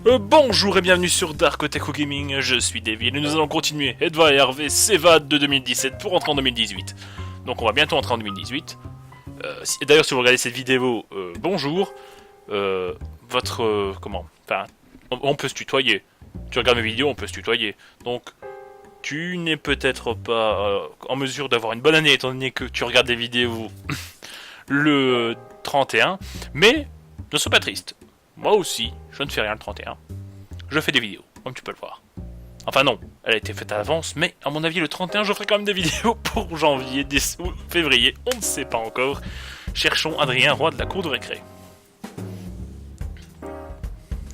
Bonjour et bienvenue sur DarkOtaku Gaming, je suis Devil et nous allons continuer. Edna Harvey s'évade de 2017 pour entrer en 2018. Donc on va bientôt entrer en 2018. D'ailleurs si vous regardez cette vidéo, bonjour. On peut se tutoyer. Tu regardes mes vidéos, on peut se tutoyer. Donc tu n'es peut-être pas en mesure d'avoir une bonne année étant donné que tu regardes des vidéos le 31. Mais ne sois pas triste. Moi aussi, je ne fais rien le 31. Je fais des vidéos, comme tu peux le voir. Enfin non, elle a été faite à l'avance, mais à mon avis le 31 je ferai quand même des vidéos pour janvier, ou février, on ne sait pas encore. Cherchons Adrien, roi de la cour de récré.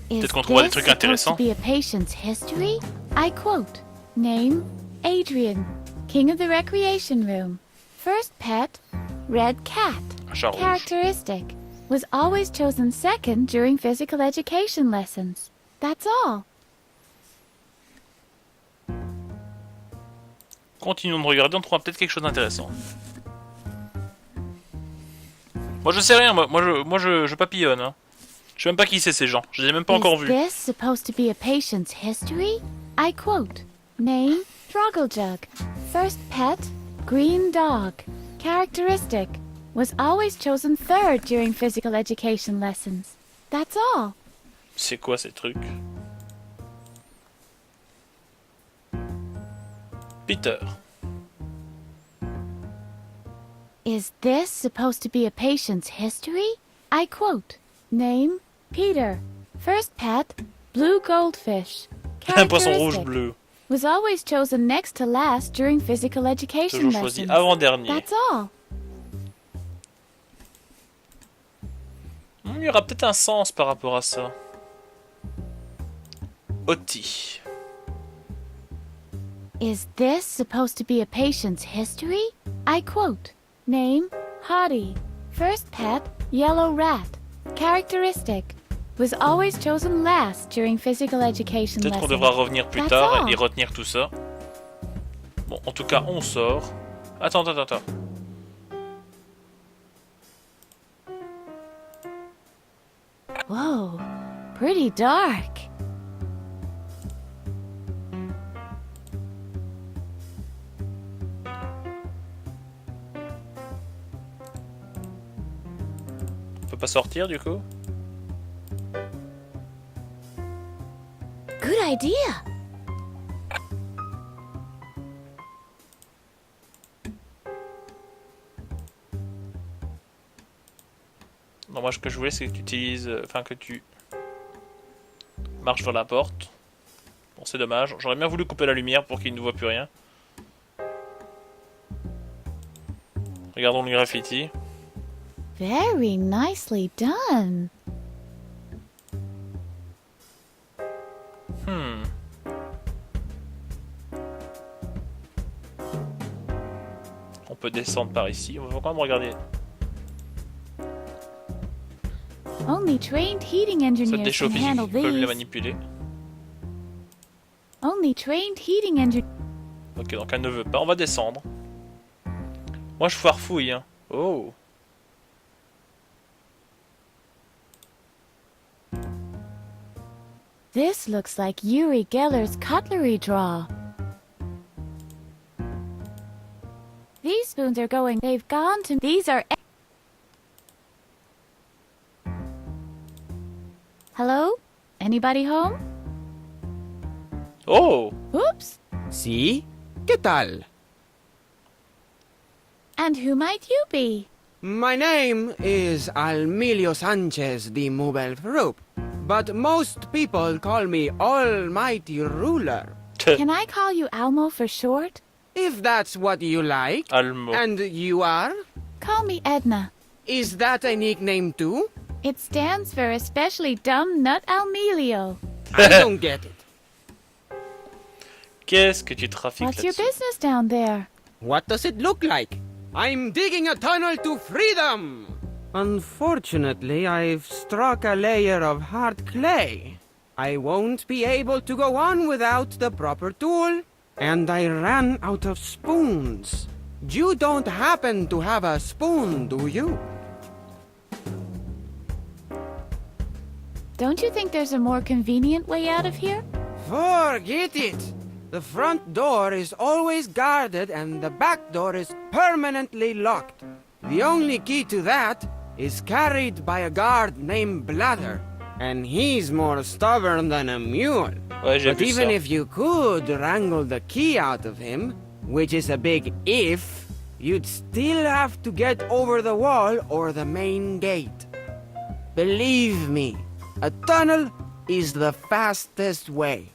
Peut-être qu'on trouvera des trucs intéressants. Be a patient's history? I quote, name, Adrian, king of the recreation room. First pet, red cat. Un chat rouge. Characteristic, was always chosen second during physical education lessons. That's all. Continuons de regarder, on trouvera peut-être quelque chose d'intéressant. Moi je sais rien, moi je papillonne. Hein. Je sais même pas qui c'est ces gens, je les ai même pas encore vus. Is this supposed to be a patient's history? I quote, name, Drogglejug. First pet, green dog. Characteristic, was always chosen third during physical education lessons. That's all. C'est quoi ces trucs? Peter. Is this supposed to be a patient's history? I quote, name, Peter. First pet, blue goldfish. Un poisson rouge Characteristic, bleu. was always chosen next to last during physical education Toujours choisi lessons. avant-dernier. That's all. Il y aura peut-être un sens par rapport à ça. Oti. Is this supposed to be a patient's history? I quote, name, Hottie. First pet, yellow rat. Characteristic, was always chosen last during physical education Peut-être qu'on lessons. devra revenir plus That's tard all. et retenir tout ça. Bon, en tout cas, on sort. Attends. Whoa, pretty dark. On peut pas sortir du coup? Good idea. Non, moi ce que je voulais c'est que tu utilises... que tu marches vers la porte. Bon, c'est dommage. J'aurais bien voulu couper la lumière pour qu'il ne voit plus rien. Regardons le graffiti. Very nicely done. On peut descendre par ici. On va quand même regarder. Only trained heating Ça engineers can déchauffe ici. handle Ils peuvent les these. manipuler. Only trained heating engineers. Ok, donc elle ne veut pas. On va descendre. Moi je farfouille. Hein. Oh. This looks like Uri Geller's cutlery drawer. These spoons are going. They've gone to. These are. Hello? Anybody home? Oh. Oops. ¿Sí? ¿Qué tal? And who might you be? My name is Almilio Sanchez de Mubelfrup, but most people call me Almighty Ruler. Can I call you Almo for short? If that's what you like. Almo. And you are? Call me Edna. Is that a nickname too? It stands for Especially Dumb Nut Almelio. I don't get it. Qu'est-ce que tu trafiques What's your là-dessus? business down there? What does it look like? I'm digging a tunnel to freedom! Unfortunately, I've struck a layer of hard clay. I won't be able to go on without the proper tool, and I ran out of spoons. You don't happen to have a spoon, do you? Don't you think there's a more convenient way out of here? Forget it! The front door is always guarded and the back door is permanently locked. The only key to that is carried by a guard named Blather, and he's more stubborn than a mule. Ouais, j'ai But vu even ça. if you could wrangle the key out of him, which is a big if, you'd still have to get over the wall or the main gate. Believe me, a tunnel is the fastest way.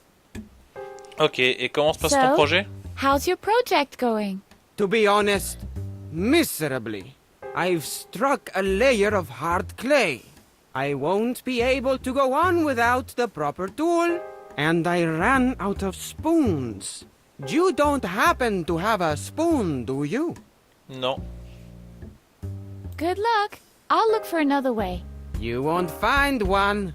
Ok, et comment se passe ton So? projet? How's your project going? To be honest, miserably. I've struck a layer of hard clay. I won't be able to go on without the proper tool, and I ran out of spoons. You don't happen to have a spoon, do you? Non. Good luck. I'll look for another way. You won't find one.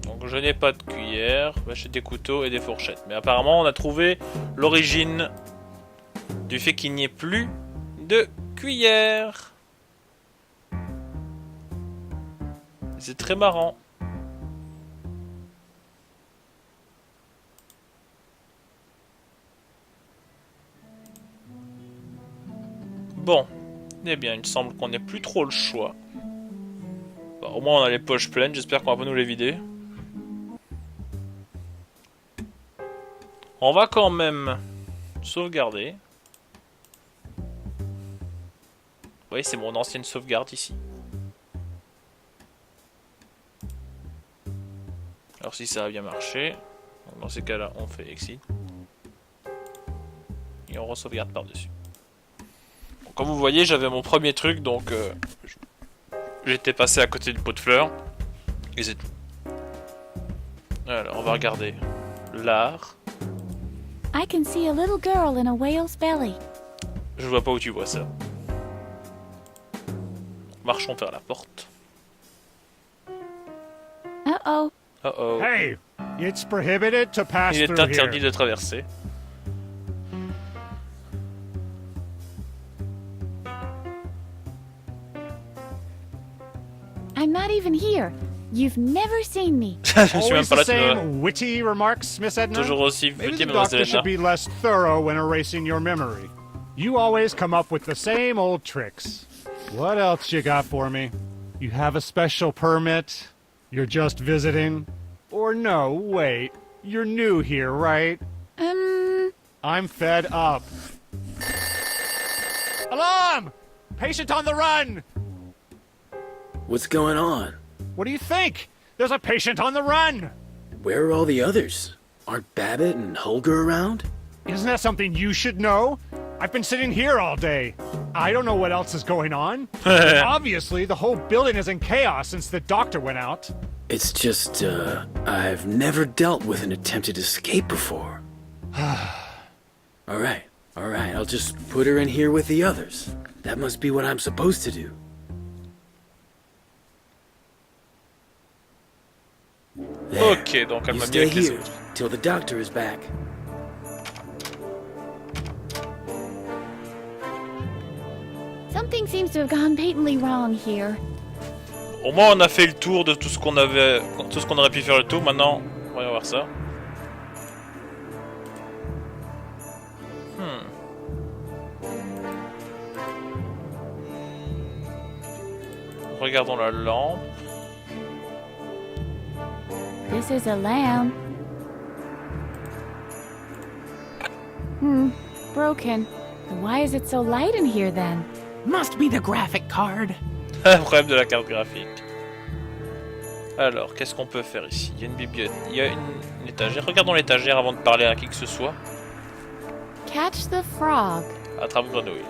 Donc je n'ai pas de cuillère, j'ai des couteaux et des fourchettes. Mais apparemment on a trouvé l'origine du fait qu'il n'y ait plus de cuillère. C'est très marrant. Bon, eh bien il me semble qu'on n'ait plus trop le choix. Bah, au moins on a les poches pleines, j'espère qu'on va pas nous les vider. On va quand même sauvegarder. Oui, c'est mon ancienne sauvegarde ici. Alors si ça a bien marché, donc dans ces cas-là, on fait exit. Et on re-sauvegarde par-dessus. Comme vous voyez, j'avais mon premier truc, donc j'étais passé à côté du pot de fleurs. Et c'est tout. Alors, on va regarder l'art. I can see a little girl in a whale's belly. Je vois pas où tu vois ça. Marchons vers la porte. Uh-oh. Oh oh. Hey, it's prohibited to pass Il est through interdit here. de traverser. I'm not even here. You've never seen me. Je suis même Always pas the là, tu vois. same witty remarks, Miss Edna? Toujours aussi Maybe petit, the mademoiselle doctor should Edna. be less thorough when erasing your memory. You always come up with the same old tricks. What else you got for me? You have a special permit? You're just visiting? Or no, wait. You're new here, right? I'm fed up. Alarm! Patient on the run! What's going on? What do you think? There's a patient on the run! Where are all the others? Aren't Babbitt and Holger around? Isn't that something you should know? I've been sitting here all day. I don't know what else is going on. Obviously, the whole building is in chaos since the doctor went out. It's just, I've never dealt with an attempted escape before. Alright, I'll just put her in here with the others. That must be what I'm supposed to do. There. Ok, donc elle You m'a mis stay avec les here autres. till the doctor is back. Something seems to have gone patently wrong here. Au moins on a fait le tour de tout ce qu'on avait, tout ce qu'on aurait pu faire le tour. Maintenant, on va voir ça. Regardons la lampe. This is a lamp. Broken. Why is it so light in here then? Must be the graphic card. Problème de la carte graphique. Alors, qu'est-ce qu'on peut faire ici? Il y a une bibliothèque, il y a une étagère. Regardons l'étagère avant de parler à qui que ce soit. Catch the frog. Attrape grenouille.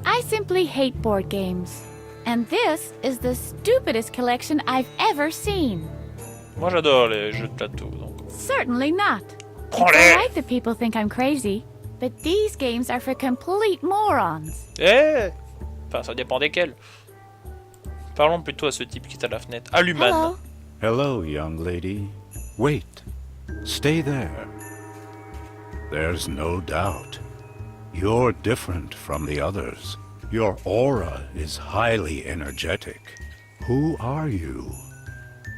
I simply hate board games. And this is the stupidest collection I've ever seen. Moi j'adore les jeux de plateau. Donc. Certainly not. It's Prends-les! alright that people think I'm crazy, but these games are for complete morons. Eh! Enfin, ça dépend desquels. Parlons plutôt à ce type qui est à la fenêtre. À l'humain. Hello. Hello, young lady. Wait. Stay there. There's no doubt. You're different from the others. Your aura is highly energetic. Who are you?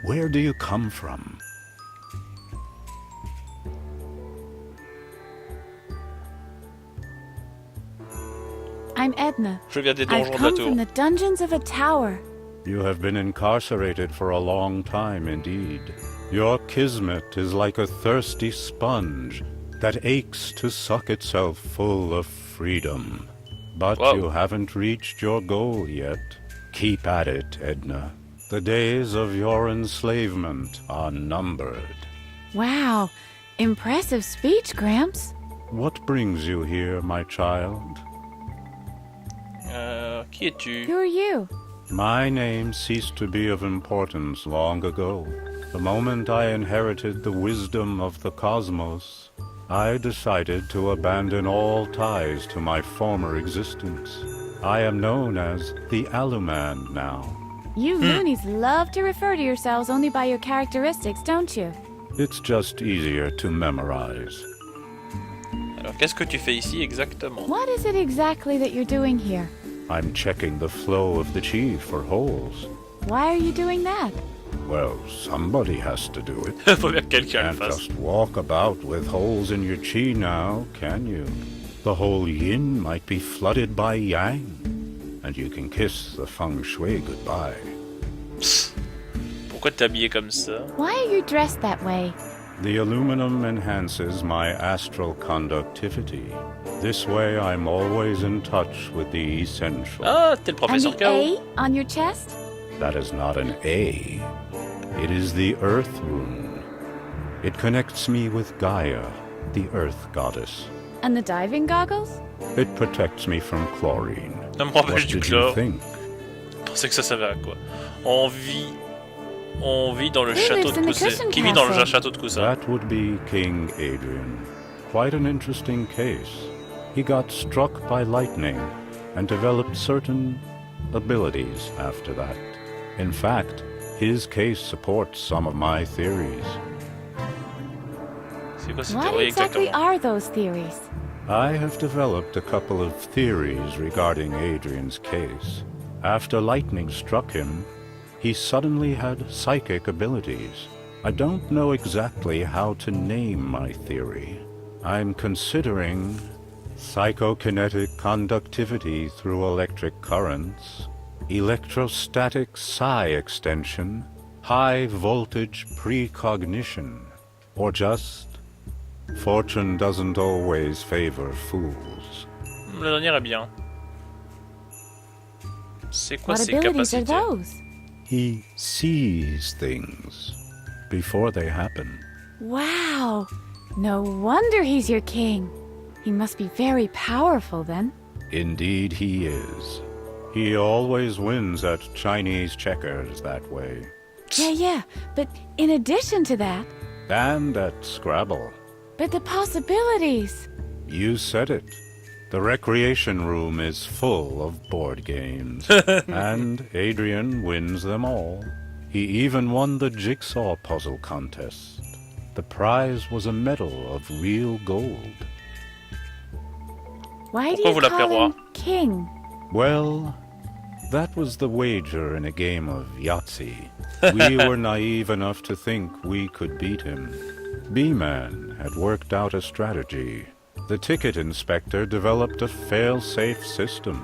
Where do you come from? I'm Edna. Je viens des I've donjons de la come tour. from the dungeons of a tower. You have been incarcerated for a long time indeed. Your kismet is like a thirsty sponge that aches to suck itself full of freedom. But Whoa. you haven't reached your goal yet. Keep at it, Edna. The days of your enslavement are numbered. Wow. Impressive speech, Gramps. What brings you here, my child? Qui es-tu? Who are you? My name ceased to be of importance long ago. The moment I inherited the wisdom of the cosmos, I decided to abandon all ties to my former existence. I am known as the Aluman now. You loonies love to refer to yourselves only by your characteristics, don't you? It's just easier to memorize. Alors, qu'est-ce que tu fais ici exactement? What is it exactly that you're doing here? I'm checking the flow of the chi for holes. Why are you doing that? Well, somebody has to do it. Faut bien que quelqu'un le Can't fasse. just walk about with holes in your chi now, can you? The whole yin might be flooded by yang, and you can kiss the feng shui goodbye. Pourquoi t'es habillé comme ça? Why are you dressed that way? The aluminum enhances my astral conductivity. This way I'm always in touch with the essential. Ah, t'es le And professeur the K.O. A on your chest? That is not an A. It is the Earth Rune. It connects me with Gaia, the Earth Goddess. And the diving goggles? It protects me from chlorine. Ça me What rappelle du did you chlore. think? Je pensais que ça servait à quoi? On vit dans le Who château lives de in the Cousin. cushion Qui vit dans le castle? château de Cousin? That would be King Adrian. Quite an interesting case. He got struck by lightning and developed certain abilities after that. In fact, his case supports some of my theories. C'est quoi cette What théorie exactly exactement? are those theories? I have developed a couple of theories regarding Adrian's case. After lightning struck him, he suddenly had psychic abilities. I don't know exactly how to name my theory. I'm considering psychokinetic conductivity through electric currents, electrostatic psi extension, high voltage precognition, or just fortune doesn't always favor fools. La dernière est bien. C'est quoi What ses abilities are capacités? those? He sees things before they happen. Wow! No wonder he's your king. He must be very powerful then. Indeed he is. He always wins at Chinese checkers that way. Yeah, but in addition to that, And at Scrabble. but the possibilities! You said it. The recreation room is full of board games. And Adrian wins them all. He even won the jigsaw puzzle contest. The prize was a medal of real gold. Why do Pourquoi you vous l'appelez call roi? him king? Well, that was the wager in a game of Yahtzee. We were naive enough to think we could beat him. B-Man had worked out a strategy. The ticket inspector developed a fail-safe system.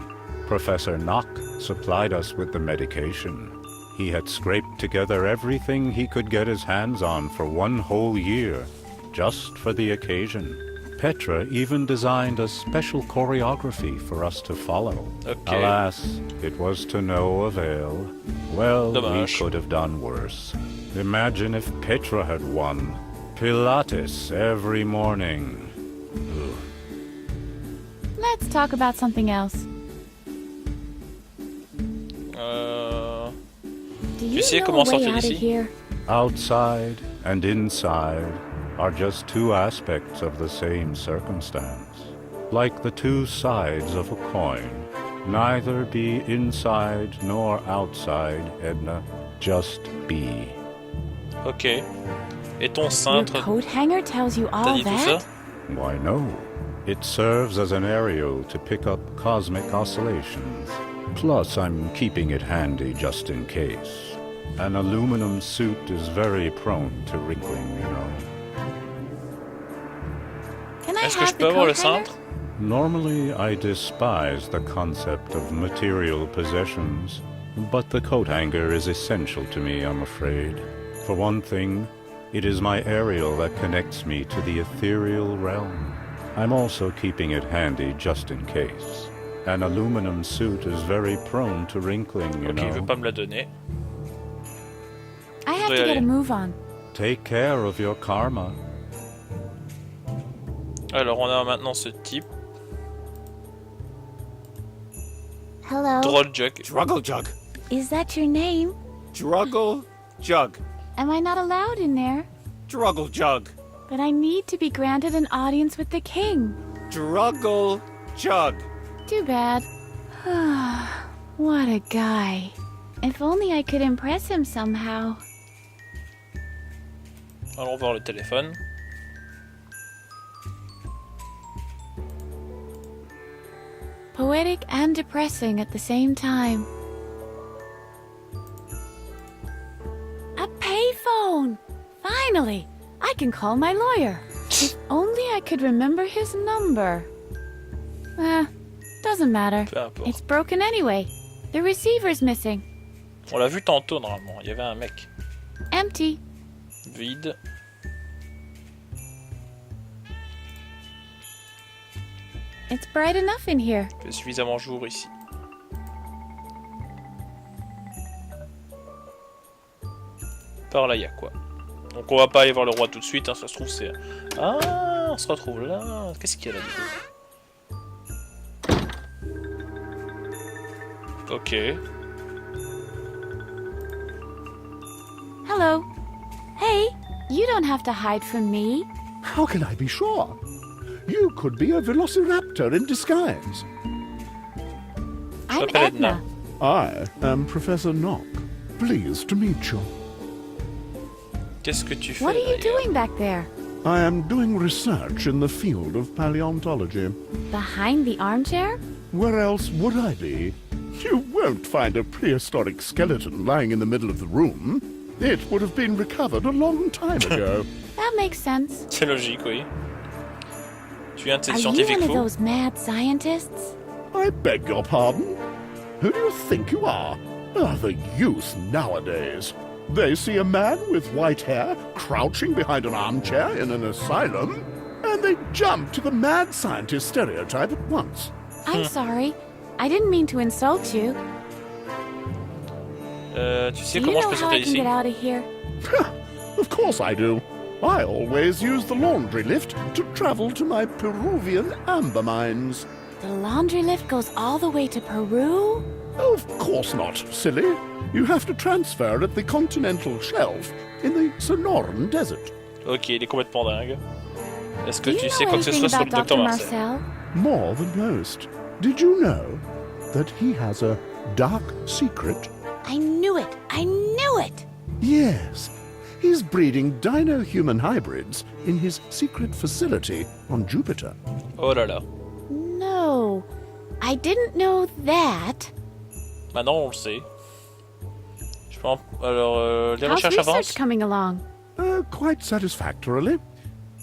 Professor Nock supplied us with the medication. He had scraped together everything he could get his hands on for one whole year, just for the occasion. Petra even designed a special choreography for us to follow. Okay. Alas, it was to no avail. Well, Dommage. we could have done worse. Imagine if Petra had won. Pilates every morning. Ugh. Let's talk about something else. Do you sais know comment a way sortir out of d'ici? here? Outside and inside are just two aspects of the same circumstance. Like the two sides of a coin. Neither be inside nor outside, Edna. Just be. Ok. Et ton Your cintre? coat hanger tells you T'as all dit tout ça? that? Why no? It serves as an aerial to pick up cosmic oscillations. Plus, I'm keeping it handy just in case. An aluminum suit is very prone to wrinkling, you know. Can I Est-ce que je have peux the avoir le coat hanger? cintre? Normally, I despise the concept of material possessions, but the coat hanger is essential to me, I'm afraid. For one thing, it is my aerial that connects me to the ethereal realm. I'm also keeping it handy just in case. An aluminum suit is very prone to wrinkling, you Ok, il veut know. pas me la donner. I have dois y to get aller. a move on. Take care of your karma. Alors, on a maintenant ce type. Hello. Drôle Jug. Druggle Jug. Is that your name? Druggle Jug. Am I not allowed in there? Druggle Jug. But I need to be granted an audience with the king. Druggle Jug. Too bad. What a guy. If only I could impress him somehow. Allons voir le téléphone. Poetic and depressing at the same time. A payphone! Finally! I can call my lawyer. If only I could remember his number. Doesn't matter. Peu importe. It's broken anyway. The receiver's missing. On l'a vu tantôt normalement. Il y avait un mec. Empty. Vide. It's bright enough in here. Il fait suffisamment jour ici. Par là, il y a quoi? Donc on va pas aller voir le roi tout de suite, hein, ça se trouve c'est... Ah, on se retrouve là. Qu'est-ce qu'il y a là du coup? Ok. Hello. Hey, you don't have to hide from me. How can I be sure? You could be a velociraptor in disguise. Je I'm m'appelle Edna. Edna. I am Professor Knock. Pleased to meet you. Qu'est-ce que tu fais? What are you d'ailleurs? doing back there? I am doing research in the field of paleontology. Behind the armchair? Where else would I be? You won't find a prehistoric skeleton lying in the middle of the room. It would have been recovered a long time ago. That makes sense. C'est logique, oui. Tu viens de ces Are you scientifiques one of fous? those mad scientists? I beg your pardon? Who do you think you are? The youth nowadays. They see a man with white hair crouching behind an armchair in an asylum, and they jump to the mad scientist stereotype at once. I'm sorry. I didn't mean to insult you. Tu sais Do you comment je know peux how sortir I can d'ici? get out of here? Of course I do. I always use the laundry lift to travel to my Peruvian amber mines. The laundry lift goes all the way to Peru? Of course not, silly. You have to transfer at the continental shelf in the Sonoran Desert. Ok, il est complètement dingue. Est-ce que Do tu you sais know quoi que ce anything soit sur about le Dr. docteur Marcel? Marcel? More than most. Did you know that he has a dark secret? I knew it! I knew it! Yes. He's breeding dino-human hybrids in his secret facility on Jupiter. Oh là là. No, I didn't know that. Maintenant on le sait. Je pense... Alors, les How's recherches research avancent? coming along? Quite satisfactorily.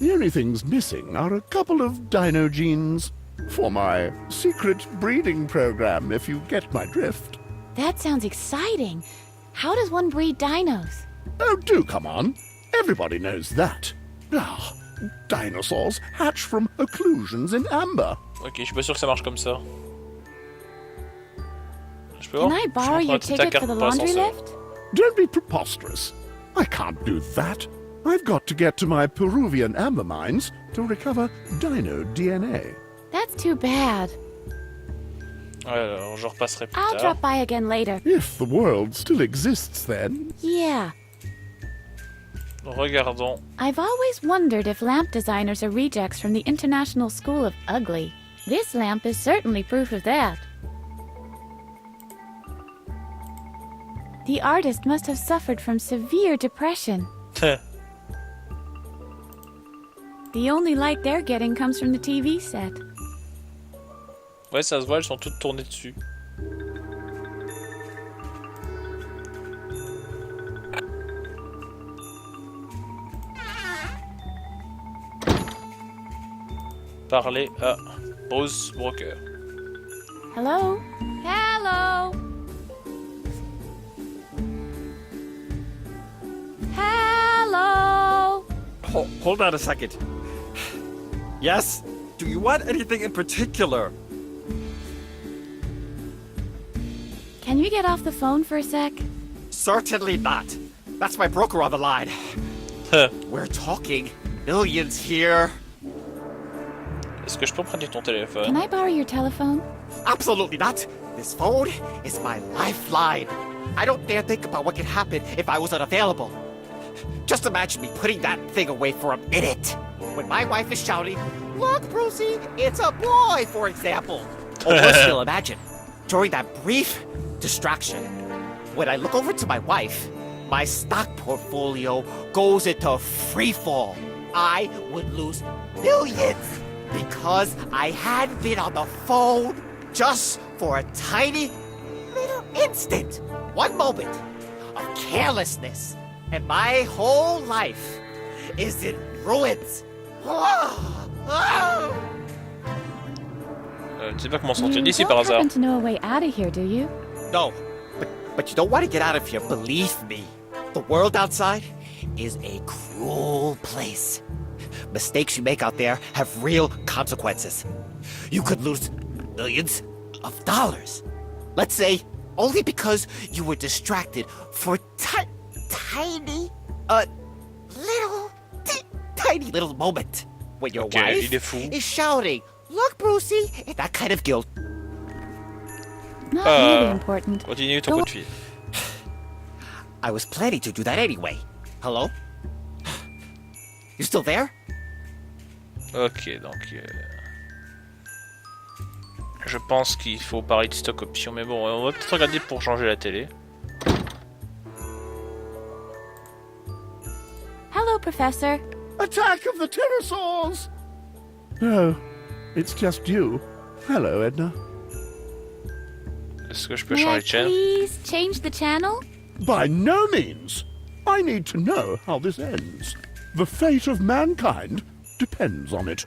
The only things missing are a couple of dino genes for my secret breeding program, if you get my drift. That sounds exciting. How does one breed dinos? Oh, do come on. Everybody knows that. Ah, dinosaurs hatch from occlusions in amber. Ok, je suis pas sûr que ça marche comme ça. Je peux Can voir? I Je borrow montre your ta ticket carte for the pour laundry l'ascenseur. lift? Don't be preposterous. I can't do that. I've got to get to my Peruvian amber mines to recover dino DNA. That's too bad. Alors, je repasserai plus I'll tard. drop by again later. If the world still exists then. Yeah, Regardons. I've always wondered if lamp designers are rejects from the International School of Ugly. This lamp is certainly proof of that. The artist must have suffered from severe depression. The only light they're getting comes from the TV set. Ouais, ça se voit, elles sont toutes tournées dessus. Parler à Bruce Broker. Hello? Hello? Hello? Hold on a second. Yes? Do you want anything in particular? Can you get off the phone for a sec? Certainly not. That's my broker on the line. We're talking millions here. Est-ce que je peux prendre ton téléphone? Can I borrow your telephone? Absolutely not. This phone is my lifeline. I don't dare think about what could happen if I was unavailable. Just imagine me putting that thing away for a minute. When my wife is shouting, "Look, Brucey, it's a boy," for example. Or still imagine, during that brief distraction, when I look over to my wife, my stock portfolio goes into free fall. I would lose millions because I had been on the phone just for a tiny little instant. One moment of carelessness, and my whole life is in ruins. Tu sais pas comment sortir You d'ici don't par hasard. happen to know a way out of here, do you? No, but you don't want to get out of here, believe me. The world outside is a cruel place. Mistakes you make out there have real consequences. You could lose millions of dollars. Let's say only because you were distracted for tiny little moment when your Ok, wife il est fou. is shouting, "Look, Brucey," in that kind of guilt. Not really important. Continue ton coup de fil. I was planning to do that anyway. Hello? You still there? Ok, donc... Je pense qu'il faut parler de stock option, mais bon, on va peut-être regarder pour changer la télé. Hello, Professor. Attack of the pterosaurs! Oh, it's just you. Hello, Edna. Est-ce que je peux May I changer de chaîne? please change the channel? By no means. I need to know how this ends. The fate of mankind depends on it.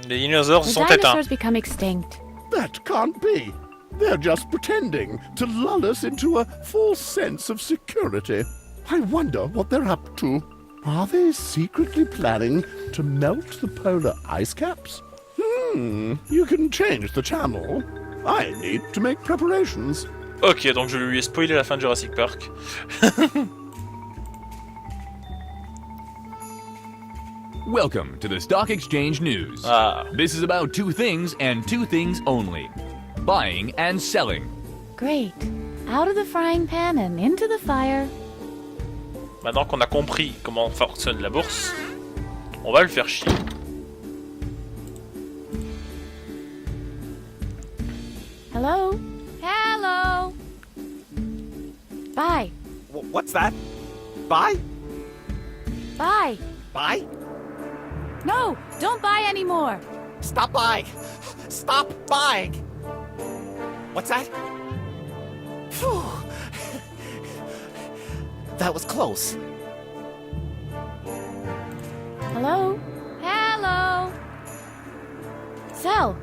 Les dinosaures The sont éteints. dinosaurs become extinct. That can't be. They're just pretending to lull us into a false sense of security. I wonder what they're up to. Are they secretly planning to melt the polar ice caps? You can change the channel. I need to make preparations. Ok, donc je lui ai spoilé la fin de Jurassic Park. Welcome to the Stock Exchange News. Ah. This is about two things and two things only. Buying and selling. Great. Out of the frying pan and into the fire. Maintenant qu'on a compris comment fonctionne la bourse, on va le faire chier. Hello? Hello? Bye. What's that? Buy? Bye. Buy? No, don't buy anymore. Stop buying! Stop buying! What's that? Phew. That was close. Hello? Hello? Sell.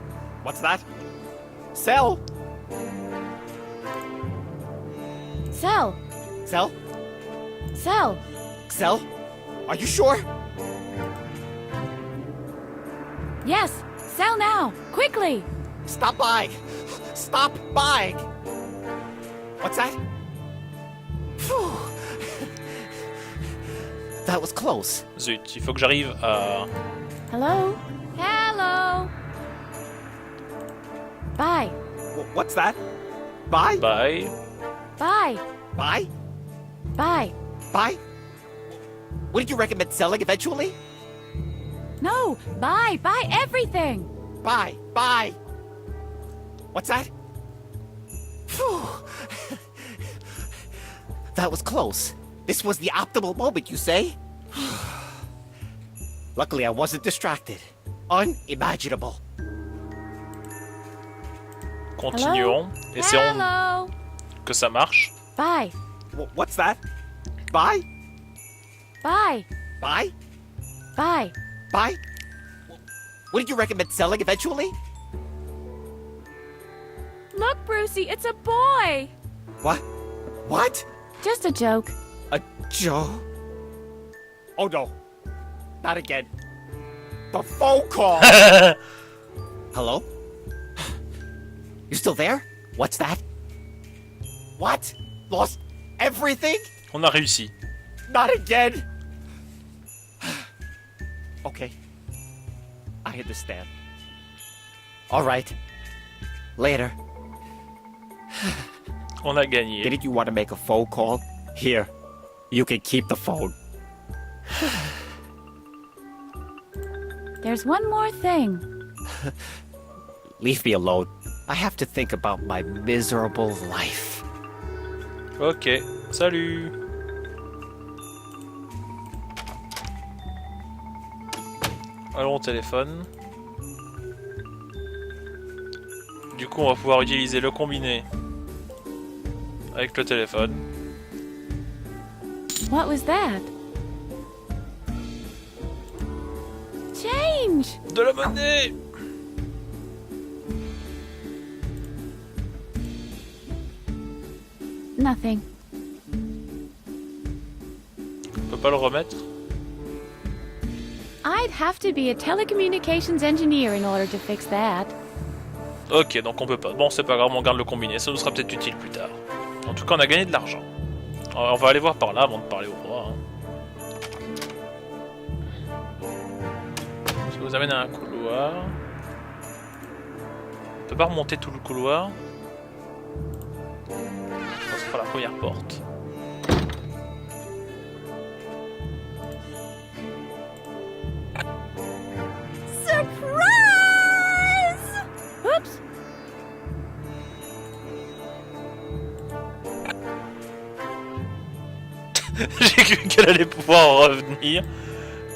What's that? Sell! Sell. Sell? Sell. Sell? Are you sure? Yes, sell now. Quickly. Stop buying! Stop buying! What's that? Phew. That was close. Zut, il faut que j'arrive à... Hello? Hello? Buy. What's that? Buy? Bye. Buy. Buy? Buy. Buy? Wouldn't you recommend selling eventually? No, buy. Buy everything. Buy! Buy! What's that? Phew. That was close. This was the optimal moment, you say? Luckily, I wasn't distracted. Unimaginable. Continuons. Essayons Hello. que ça marche. Bye. What's that? Bye? Bye. Bye? Bye. Bye? What did you recommend selling eventually? Look, Brucey, it's a boy. What? What? Just a joke. A Joe? Oh no. Not again. The phone call! Hello? You still there? What's that? What? Lost everything? On a réussi. Not again! Okay. I understand. Alright. Later. On a gagné. Didn't you want to make a phone call? Here. You can keep the phone. There's one more thing. Leave me alone. I have to think about my miserable life. Ok, salut. Allons au téléphone. Du coup, on va pouvoir utiliser le combiné avec le téléphone. What was that? Change! De la monnaie! Nothing. On peut pas le remettre? I'd have to be a telecommunications engineer in order to fix that. Ok, donc on peut pas. Bon, c'est pas grave, on garde le combiné, ça nous sera peut-être utile plus tard. En tout cas, on a gagné de l'argent. On va aller voir par là avant de parler au roi. Hein. Ça vous amène à un couloir. On peut pas remonter tout le couloir. Ça sera la première porte. Surprise! Oops. J'ai cru qu'elle allait pouvoir en revenir.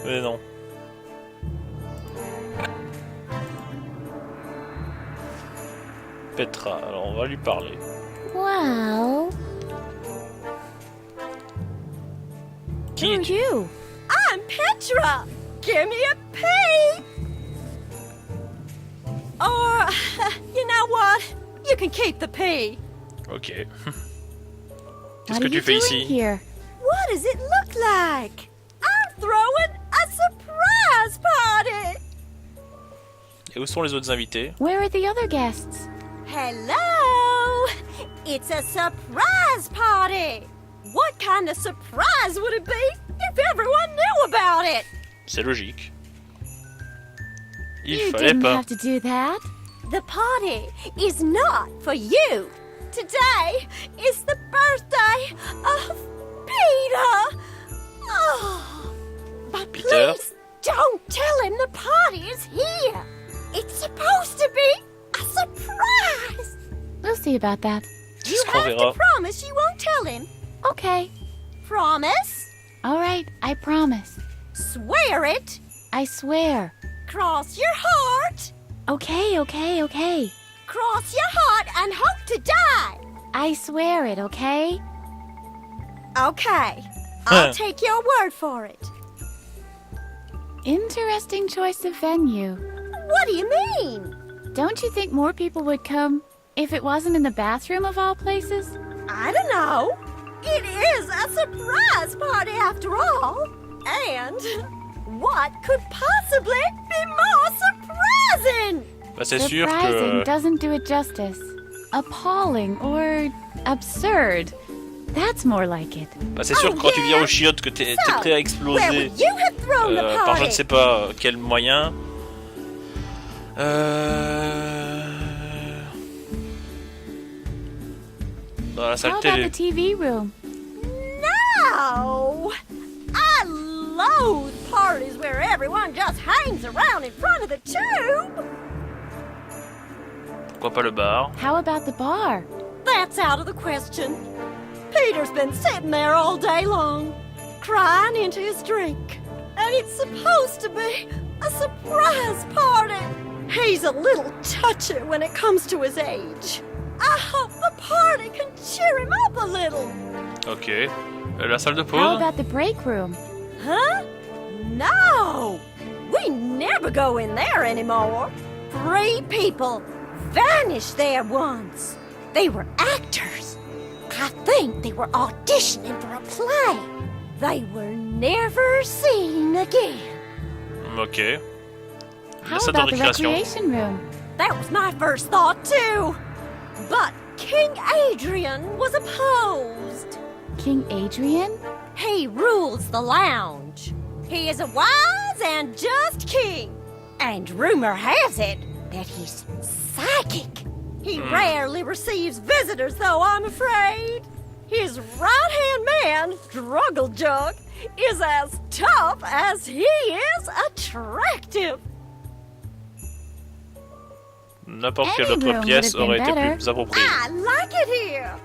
Mais non. Petra, alors on va lui parler. Well, Qui who are es-tu? you? I'm Petra. Give me a P. Or, you know what? You can keep the P. Ok. Qu'est-ce What que are tu you fais doing ici? here? What does it look like? I'm throwing a surprise party. Et où sont les autres invités? Where are the other guests? Hello. It's a surprise party. What kind of surprise would it be if everyone knew about it? C'est logique. Il You fallait didn't pas. have to do that. The party is not for you. Today is the birthday of Peter. Oh, but Peter? please don't tell him the party is here. It's supposed to be a surprise. We'll see about that. You ce qu'on have verra. to promise you won't tell him. Okay. Promise? All right, I promise. Swear it. I swear. Cross your heart. Okay. Cross your heart and hope to die. I swear it, okay? Okay. I'll take your word for it. Interesting choice of venue. What do you mean? Don't you think more people would come if it wasn't in the bathroom of all places? I don't know. It is a surprise party after all. And what could possibly be more surprising? Bah, c'est sûr Surprising que. doesn't do it justice. Appalling or absurd. That's more like it. Bah, c'est sûr que quand tu viens aux chiottes que t'es prêt à Where exploser would you have thrown the par je ne party? sais pas quel moyen. Dans la salle How about télé. the TV room? No! I loathe parties where everyone just hangs around in front of the tube. Pourquoi pas le bar? How about the bar? That's out of the question. Peter's been sitting there all day long, crying into his drink. And it's supposed to be a surprise party. He's a little touchy when it comes to his age. I hope the party can cheer him up a little. Ok. La salle de How pause. about the break room? Huh? No! We never go in there anymore. 3 people vanished there once. They were actors. I think they were auditioning for a play. They were never seen again. Ok. La How salle de about the récréation. recreation room? That was my first thought, too. But King Adrian was opposed. King Adrian? He rules the lounge. He is a wise and just king. And rumor has it that he's psychic. He rarely receives visitors, though, I'm afraid. His right-hand man, Struggle Jug, is as tough as he is attractive. N'importe quelle Any autre room pièce would have aurait been été better. plus appropriée. I like it here.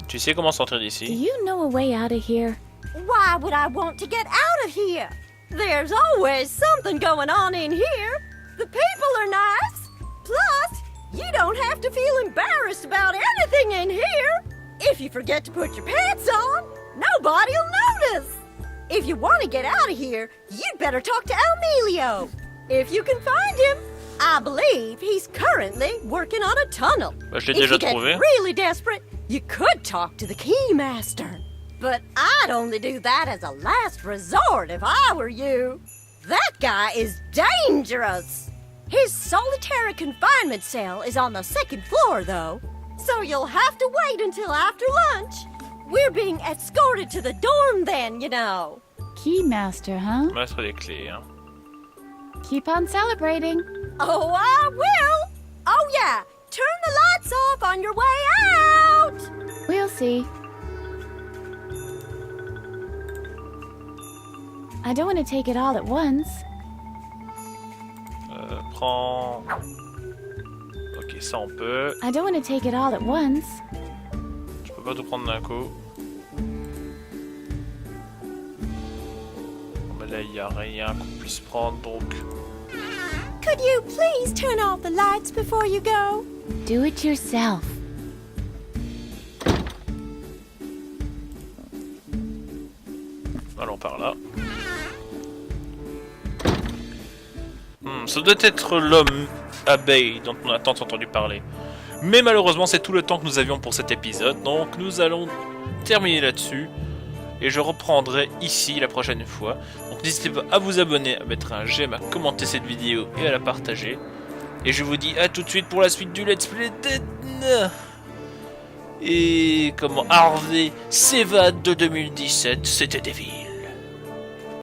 Tu sais comment sortir Do d'ici? you know a way out of here? Why would I want to get out of here? There's always something going on in here. The people are nice. Plus, you don't have to feel embarrassed about anything in here. If you forget to put your pants on, nobody'll notice. If you want to get out of here, you'd better talk to Emilio. If you can find him, I believe he's currently working on a tunnel. Bah, je l'ai If déjà you get trouvé. really desperate, you could talk to the Keymaster. But I'd only do that as a last resort if I were you. That guy is dangerous. His solitary confinement cell is on the 2nd floor, though. So you'll have to wait until after lunch. We're being escorted to the dorm then, you know. Keymaster, huh? Maître des clés, hein. Keep on celebrating. Oh, I will. Oh, yeah. Turn the lights off on your way out. We'll see. I don't want to take it all at once. Prends... Ok, ça on peut. I don't want to take it all at once. Je peux pas tout prendre d'un coup. Mais là, il n'y a rien qu'on puisse prendre, donc... Could you please turn off the lights before you go? Do it yourself. Allons par là. Ça doit être l'homme abeille dont on a tant entendu parler. Mais malheureusement, c'est tout le temps que nous avions pour cet épisode, donc nous allons terminer là-dessus. Et je reprendrai ici la prochaine fois. Donc n'hésitez pas à vous abonner, à mettre un j'aime, à commenter cette vidéo et à la partager. Et je vous dis à tout de suite pour la suite du Let's Play d'Edna. Et comment Harvey s'évade de 2017, c'était Devil.